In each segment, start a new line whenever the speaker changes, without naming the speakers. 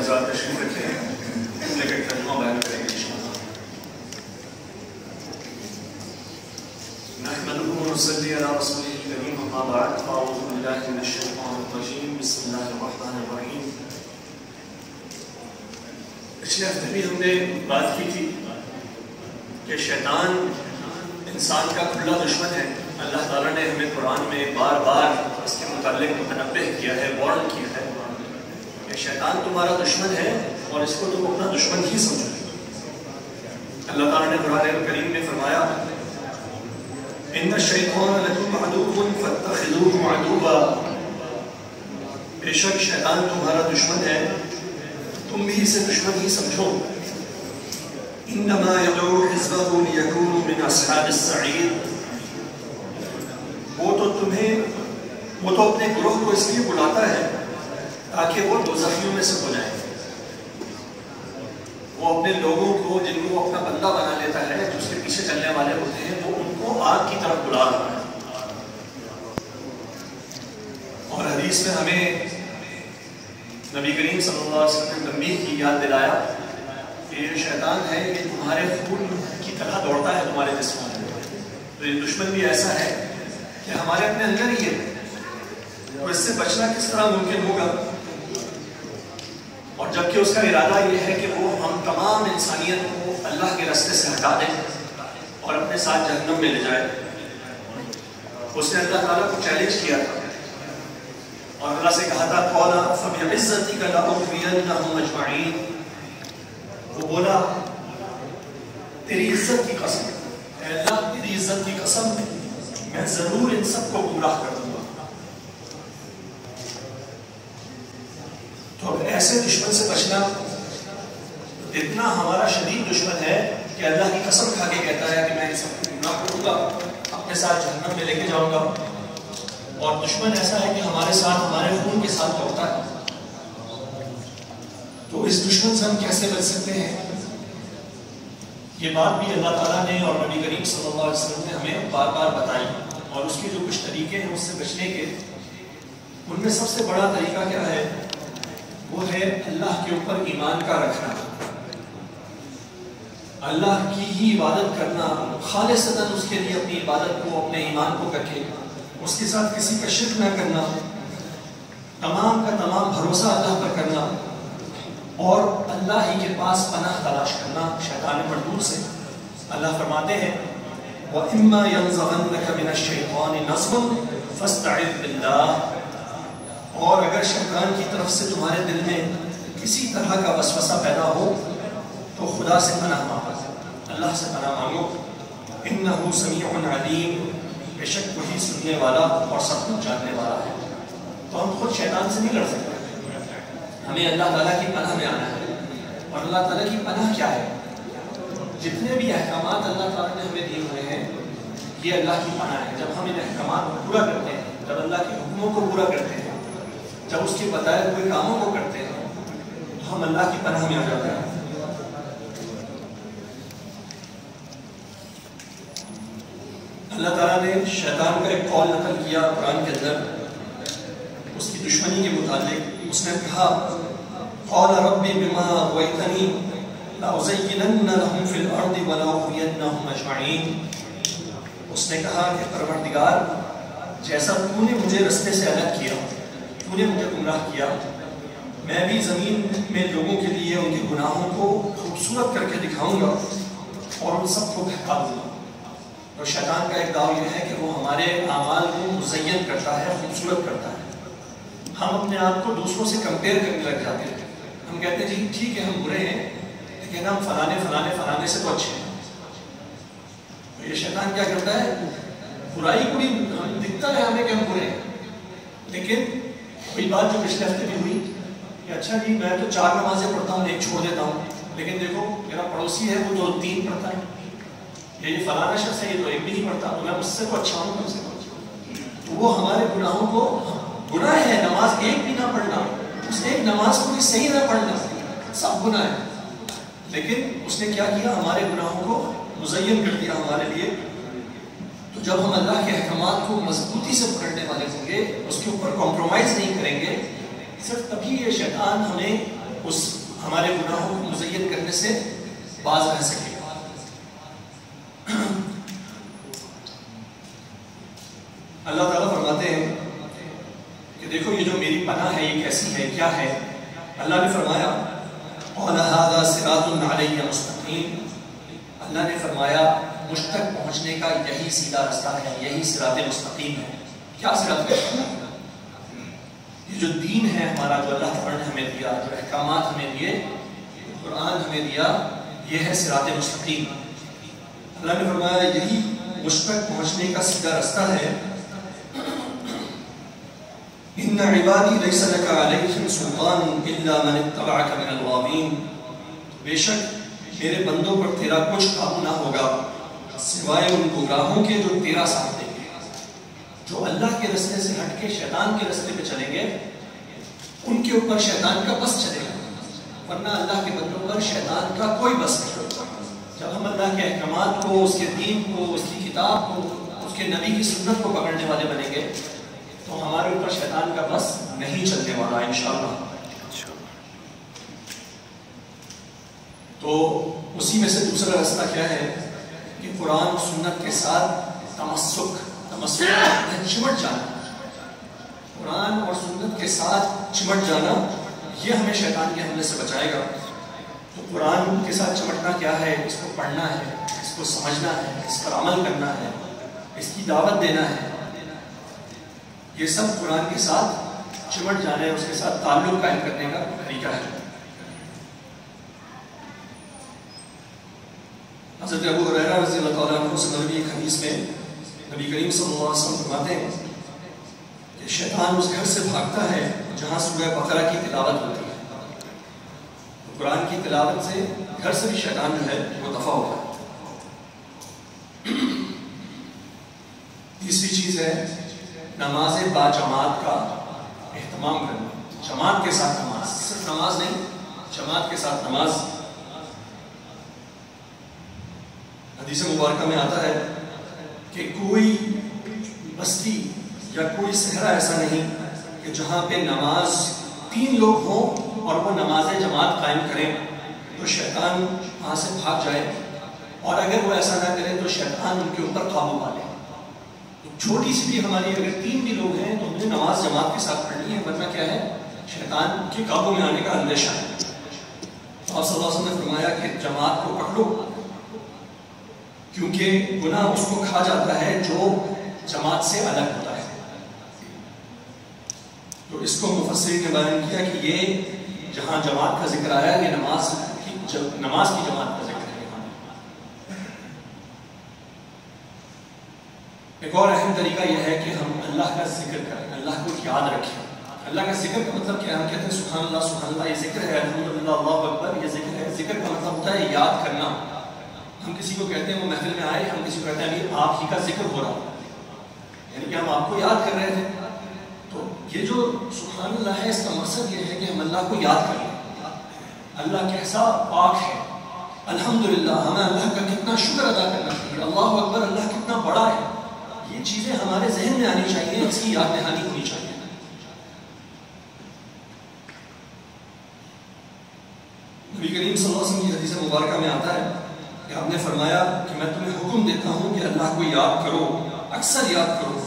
حضرات تشریف رکھتے ہیں، جملے کا ترجمہ بیان کریں گے انشاءاللہ۔ نحمده ونصلي على رسوله الكريم، اما بعد، فاعوذ بالله من الشيطان الرجيم، بسم الله الرحمن الرحیم۔ پچھلے ہفتے بھی ہم نے بات کی تھی کہ شیطان انسان کا کھلا دشمن ہے۔ اللہ تعالیٰ نے ہمیں قرآن میں بار بار اس کے متعلق متنبہ کیا ہے، وارن کیا ہے کہ شیطان تمہارا دشمن ہے اور اس کو تم اپنا دشمن ہی سمجھو۔ اللہ تعالیٰ نے قرآن کریم میں فرمایا ان الشیطان لکم عدو فاتخذوه عدوا، بے شک شیطان تمہارا دشمن ہے، تم بھی اسے دشمن ہی سمجھو۔ انما يدعو حزبه ليكونوا من اصحاب السعیر، وہ تو اپنے گروہ کو اس لیے بلاتا ہے تاکہ وہ دوزخیوں میں سے ہو جائیں۔ وہ اپنے لوگوں کو جن کو اپنا بندہ بنا لیتا ہے، جو اس کے پیچھے چلنے والے ہوتے ہیں، وہ ان کو آگ کی طرف بلا رہا ہے۔ اور حدیث میں ہمیں نبی کریم صلی اللہ علیہ وسلم نے تنبیہ کی، یاد دلایا کہ یہ شیطان ہے، یہ تمہارے خون کی طرح دوڑتا ہے تمہارے جسم میں۔ تو یہ دشمن بھی ایسا ہے کہ ہمارے اپنے اندر ہی ہے، تو اس سے بچنا کس طرح ممکن ہوگا؟ اور جبکہ اس کا ارادہ یہ ہے کہ وہ ہم تمام انسانیت کو اللہ کے راستے سے ہٹا دے اور اپنے ساتھ جہنم میں لے جائے۔ اس نے اللہ تعالیٰ کو چیلنج کیا تھا اور اللہ سے کہا تھا قَالَ فَبِعِزَّتِكَ لَأُغْوِيَنَّهُمْ أَجْمَعِينَ، وہ بولا تیری عزت کی قسم، اے اللہ تیری عزت کی قسم میں ضرور ان سب کو گمراہ کر دوں گا۔ تو ایسے دشمن سے بچنا اتنا ہمارا شدید دشمن ہے کہ اللہ کی قسم کھا کے کہتا ہے کہ میں ان سب کو گمراہ کروں گا، اپنے ساتھ جہنم میں لے کے جاؤں گا۔ اور دشمن ایسا ہے کہ ہمارے ساتھ، ہمارے خون کے ساتھ لڑتا ہے۔ تو اس دشمن سے ہم کیسے بچ سکتے ہیں؟ یہ بات بھی اللہ تعالیٰ نے اور نبی کریم صلی اللہ علیہ وسلم نے ہمیں بار بار بتائی، اور اس کے جو کچھ طریقے ہیں اس سے بچنے کے، ان میں سب سے بڑا طریقہ کیا ہے؟ وہ ہے اللہ کے اوپر ایمان کا رکھنا، اللہ کی ہی عبادت کرنا، خالصتاً اس کے لیے اپنی عبادت کو، اپنے ایمان کو کر کے اس کے ساتھ کسی کا شرک نہ کرنا، تمام کا تمام بھروسہ اللہ پر کرنا، اور اللہ ہی کے پاس پناہ تلاش کرنا شیطان مردود سے۔ اللہ فرماتے ہیں وَإِمَّا يَنزَغَنَّكَ مِنَ الشَّيْطَانِ نَزْغٌ فَاسْتَعِذْ بِاللَّهِ، اور اگر شیطان کی طرف سے تمہارے دل میں کسی طرح کا وسوسہ پیدا ہو تو خدا سے پناہ مانگو، اللہ سے پناہ مانگو۔ انہ سمیع علیم، بے شک وہی سننے والا اور سب کچھ جاننے والا ہے۔ تو ہم خود شیطان سے نہیں لڑ سکتے، ہمیں اللہ تعالیٰ کی پناہ میں آنا ہے۔ اور اللہ تعالیٰ کی پناہ کیا ہے؟ جتنے بھی احکامات اللہ تعالیٰ نے ہمیں دیے ہوئے ہیں، یہ اللہ کی پناہ ہے۔ جب ہم ان احکامات کو پورا کرتے ہیں، جب اللہ کے حکموں کو پورا کرتے ہیں، جب اس کے بتائے ہوئے کاموں کو کرتے ہیں، تو ہم اللہ کی پناہ میں آ جاتے ہیں۔ اللہ تعالیٰ نے شیطان کا ایک قول نقل کیا قرآن کے اندر اس کی دشمنی کے متعلق۔ اس نے کہا قال رب بما اغويتني لأزينن لهم في الارض ولأغوينهم اجمعين، اس نے کہا کہ پروردگار، جیسا تو نے مجھے رستے سے الگ کیا، تو نے مجھے گمراہ کیا، میں بھی زمین میں لوگوں کے لیے ان کے گناہوں کو خوبصورت کر کے دکھاؤں گا اور ان سب کو بہکا دوں گا۔ اور شیطان کا ایک داؤ یہ ہے کہ وہ ہمارے اعمال کو مزین کرتا ہے، خوبصورت کرتا ہے۔ ہم اپنے آپ کو دوسروں سے کمپیئر کرنے لگ جاتے ہیں، ہم کہتے ہیں جی ٹھیک ہے ہم برے ہیں لیکن ہم فلانے سے تو اچھے ہیں۔ تو یہ شیطان کیا کرتا ہے؟ برائی کو بھی دکھتا ہے ہمیں کہ ہم برے ہیں، لیکن کوئی بات جو پچھلے ہفتے بھی ہوئی کہ اچھا جی میں تو 4 نمازیں پڑھتا ہوں، 1 چھوڑ دیتا ہوں، لیکن دیکھو میرا پڑوسی ہے وہ تو 3 پڑھتا ہے، یہ فلانا شخص ہے یہ تو 1 بھی نہیں پڑھتا، تو میں اس سے تو اچھا ہوں کم سے کم۔ تو وہ ہمارے گناہوں کو، گناہ ہے نماز 1 بھی نہ پڑھنا، اس 1 نماز کو بھی صحیح نہ پڑھنا، سب گناہ ہے، لیکن اس نے کیا کیا؟ ہمارے گناہوں کو مزین کر دیا ہمارے لیے۔ تو جب ہم اللہ کے احکامات کو مضبوطی سے پکڑنے والے ہوں گے، اس کے اوپر کمپرومائز نہیں کریں گے، صرف تبھی یہ شیطان ہمیں اس ہمارے گناہوں کو مزین کرنے سے باز رہ سکے. اللہ تعالیٰ فرماتے ہیں کہ دیکھو یہ جو میری پناہ ہے یہ کیسی ہے، کیا ہے. اللہ نے فرمایا قَالَ هَذَا صِرَاطٌ عَلَيَّ مُسْتَقِيمٌ. اللہ نے فرمایا مجھ تک پہنچنے کا یہی سیدھا رستہ ہے، یہی صراط مستقیم ہے. کیا صراط مستقیم؟ یہ جو دین ہے ہمارا، جو اللہ تعالیٰ نے ہمیں دیا، جو احکامات ہمیں دیے، قرآن ہمیں دیا، یہ ہے صراط مستقیم. اللہ نے فرمایا یہی مجھ تک پہنچنے کا سیدھا رستہ ہے. ان عبادی لیس لک علیہم سلطان الا من اتبعک من الغاوین. بے شک میرے بندوں پر تیرا کچھ قابو نہ ہوگا سوائے ان گمراہوں کے جو تیرا ساتھ دیں گے. جو اللہ کے رستے سے ہٹ کے شیطان کے رستے پہ چلیں گے ان کے اوپر شیطان کا بس چلے گا، ورنہ اللہ کے بندوں پر شیطان کا کوئی بس نہیں ہوتا. جب ہم اللہ کے احکامات کو، اس کے دین کو، اس کی کتاب کو، اس کے نبی کی سنت کو پکڑنے والے بنیں گے تو ہمارے اوپر شیطان کا بس نہیں چلنے والا انشاءاللہ. تو اسی میں سے دوسرا راستہ کیا ہے کہ قرآن سنت کے ساتھ تمسک چمٹ جانا. قرآن اور سنت کے ساتھ چمٹ جانا یہ ہمیں شیطان کے حملے سے بچائے گا. تو قرآن کے ساتھ چمٹنا کیا ہے؟ اس کو پڑھنا ہے، اس کو سمجھنا ہے، اس پر عمل کرنا ہے، اس کی دعوت دینا ہے. یہ سب قرآن کے ساتھ چمٹ جانے، اس کے ساتھ تعلق قائم کرنے کا طریقہ ہے. حضرت ابو ہریرہ رضی اللہ تعالیٰ عنہ سے مروی ایک حدیث میں نبی کریم صلی اللہ علیہ وسلم فرماتے ہیں کہ شیطان اس گھر سے بھاگتا ہے جہاں سورہ بقرہ کی تلاوت ہوتی ہے. تو قرآن کی تلاوت سے گھر سے بھی شیطان جو ہے وہ دفع ہوتا ہے. تیسری چیز ہے نماز با جماعت کا اہتمام کرنا. جماعت کے ساتھ نماز، صرف نماز نہیں، جماعت کے ساتھ نماز. حدیث مبارکہ میں آتا ہے کہ کوئی بستی یا کوئی صحرا ایسا نہیں کہ جہاں پہ نماز 3 لوگ ہوں اور وہ نماز جماعت قائم کریں تو شیطان وہاں سے بھاگ جائے، اور اگر وہ ایسا نہ کرے تو شیطان ان کے اوپر قابو پا لے. چھوٹی سی بھی ہماری اگر 3 بھی لوگ ہیں تو ہم نے نماز جماعت کے ساتھ پڑھنی ہے، ورنہ کیا ہے شیطان کے قابو میں آنے کا اندیشہ ہے. تو آپ صلی اللہ علیہ وسلم نے فرمایا کہ جماعت کو پکڑو، کیونکہ گناہ اس کو کھا جاتا ہے جو جماعت سے الگ ہوتا ہے. تو اس کو مفسرین نے بیان کیا کہ یہ جہاں جماعت کا ذکر آیا ہے یہ نماز کی جماعت کا ذکر ہے. ایک اور اہم طریقہ یہ ہے کہ ہم اللہ کا ذکر کریں، اللہ کو یاد رکھیں. اللہ کا ذکر کا مطلب کیا ہے؟ ہم کہتے ہیں سبحان اللہ یہ ذکر ہے، الحمدللہ اللہ اکبر یہ ذکر ہے. ذکر کا مطلب ہوتا ہے یاد کرنا. ہم کسی کو کہتے ہیں وہ محفل میں آئے، ہم کسی کو کہتے ہیں ابھی آپ ہی کا ذکر ہو رہا، یعنی کہ ہم آپ کو یاد کر رہے تھے. تو یہ جو سبحان اللہ ہے اس کا مقصد یہ ہے کہ ہم اللہ کو یاد کریں، اللہ کیسا پاک ہے، الحمدللہ ہمیں اللہ کا کتنا شکر ادا کرنا چاہیے، اللہ اکبر اللہ کتنا بڑا ہے. یہ چیزیں ہمارے ذہن میں آنی چاہیے، اس کی یاد دہانی ہونی چاہیے. نبی کریم صلی اللہ علیہ وسلم کی حدیث مبارکہ میں آتا ہے کہ آپ نے فرمایا کہ میں تمہیں حکم دیتا ہوں کہ اللہ کو یاد کرو، اکثر یاد کرو.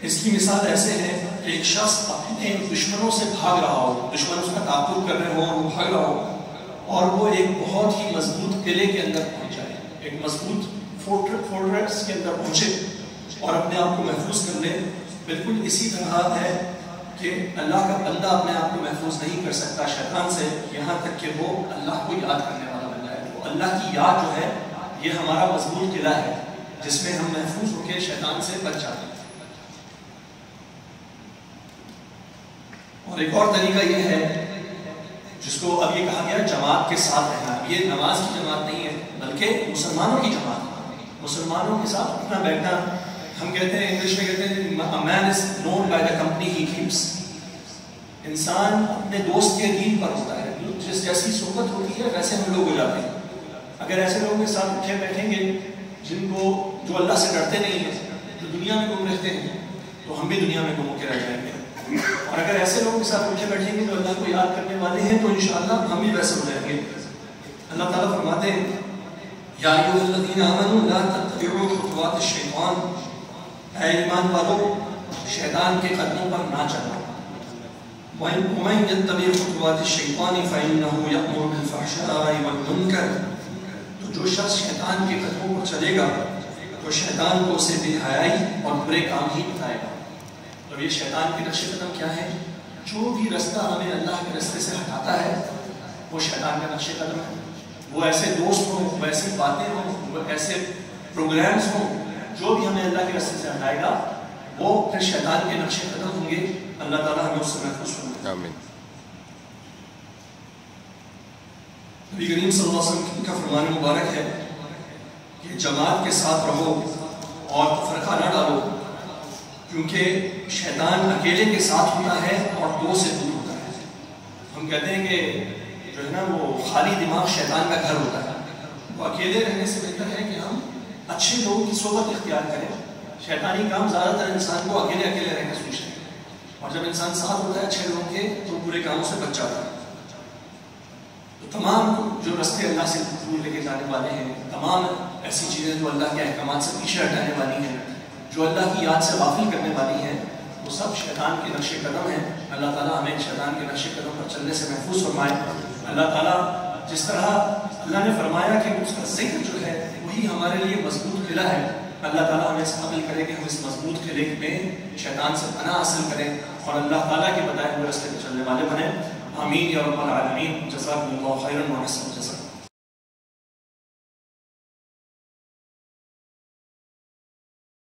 اس کی مثال ایسے ہے کہ ایک شخص اپنے دشمنوں سے بھاگ رہا ہو، دشمن اس کا تعاقب کر رہے ہوں اور وہ بھاگ رہا ہو، اور وہ ایک بہت ہی مضبوط قلعے کے اندر پہنچ جائے، ایک مضبوط فورٹریس کے اندر پہنچے اور اپنے آپ کو محفوظ کر لے. بالکل اسی طرح ہے کہ اللہ کا بندہ اپنے آپ کو محفوظ نہیں کر سکتا شیطان سے یہاں تک کہ وہ اللہ کو یاد کرنے والا بن جائے. تو اللہ کی یاد جو ہے یہ ہمارا مضبوط قلعہ ہے جس میں ہم محفوظ ہو کے شیطان سے بچ جاتے ہیں. اور ایک اور طریقہ یہ ہے جس کو اب یہ کہا گیا جماعت کے ساتھ رہنا. یہ نماز کی جماعت نہیں ہے بلکہ مسلمانوں کی جماعت، مسلمانوں کے ساتھ اٹھنا بیٹھنا. ہم کہتے ہیں انگلش میں کہتے ہیں a man is known by the company he keeps. انسان اپنے دوست کے دین پر ہوتا ہے، جس جیسی صحبت ہوتی ہے ویسے ہم لوگ ہو جاتے ہیں. اگر ایسے لوگوں کے ساتھ اٹھے بیٹھیں گے جن کو جو اللہ سے ڈرتے نہیں ہیں، جو دنیا میں گم رہتے ہیں، تو ہم بھی دنیا میں گم کے رہ جائیں گے. اور اگر ایسے لوگوں کے ساتھ اٹھے بیٹھیں گے جو اللہ کو یاد کرنے والے ہیں تو انشاءاللہ ہم بھی ویسے ہو جائیں گے. اللہ تعالیٰ فرماتے ہیں یا ایھا الذین آمنوا لا تتبعوا خطوات الشیطان، اے ایمان والو شیطان کے قدموں پر نہ چلو. وَمَن يَتَّبِعْ خُطُوَاتِ الشَّيْطَانِ فَإِنَّهُ يَأْمُرُ بِالْفَحْشَاءِ وَالْمُنكَرِ، تو جو شخص شیطان کے قدموں پر چلے گا تو شیطان کو اسے بے حیائی اور برے کام ہی بتائے گا. تو یہ شیطان کے نقش قدم کیا ہے؟ جو بھی رستہ ہمیں اللہ کے رستے سے ہٹاتا ہے وہ شیطان کا نقش قدم ہے. وہ ایسے دوست ہوں، وہ ایسی باتیں ہوں، وہ ایسے پروگرامز ہوں، جو بھی ہمیں اللہ کے رستے سے ہٹائے گا وہ پھر شیطان کے نقش قدم ہوں گے. اللہ تعالیٰ ہمیں اس سے محفوظ فرمائے.
آمین.
نبی کریم صلی اللہ علیہ وسلم کا فرمان مبارک ہے کہ جماعت کے ساتھ رہو اور فرقہ نہ ڈالو، کیونکہ شیطان اکیلے کے ساتھ ہوتا ہے اور دو سے دور ہوتا ہے. ہم کہتے ہیں کہ جو ہے نا وہ خالی دماغ شیطان کا گھر ہوتا ہے. وہ اکیلے رہنے سے بہتر ہے کہ ہم اچھے لوگوں کی صحبت اختیار کریں. شیطانی کام زیادہ تر انسان کو اکیلے رہ کے سوچتے ہیں، اور جب انسان ساتھ ہوتا ہے اچھے لوگوں کے تو برے کاموں سے بچ جاتا ہے. تو تمام جو رستے اللہ سے دور لے کے جانے والے ہیں، تمام ایسی چیزیں جو اللہ کے احکامات سے پیچھے ہٹانے والی ہیں، جو اللہ کی یاد سے غافل کرنے والی ہیں، وہ سب شیطان کے نقش قدم ہیں. اللہ تعالیٰ ہمیں شیطان کے نقش قدم پر چلنے سے محفوظ فرمائے. اللہ تعالیٰ جس طرح اللہ نے فرمایا کہ اس کا ذکر جو ہے وہی ہمارے لیے مضبوط قلعہ ہے، اللہ تعالیٰ ہمیں اس قابل کرے کہ ہم اس مضبوط قلعے میں شیطان سے پناہ حاصل کریں اور اللہ تعالیٰ کے بتائے ہوئے راستے پہ چلنے والے بنیں. آمین یا رب العالمین. جزاکم اللہ خیرا و احسن الجزاء.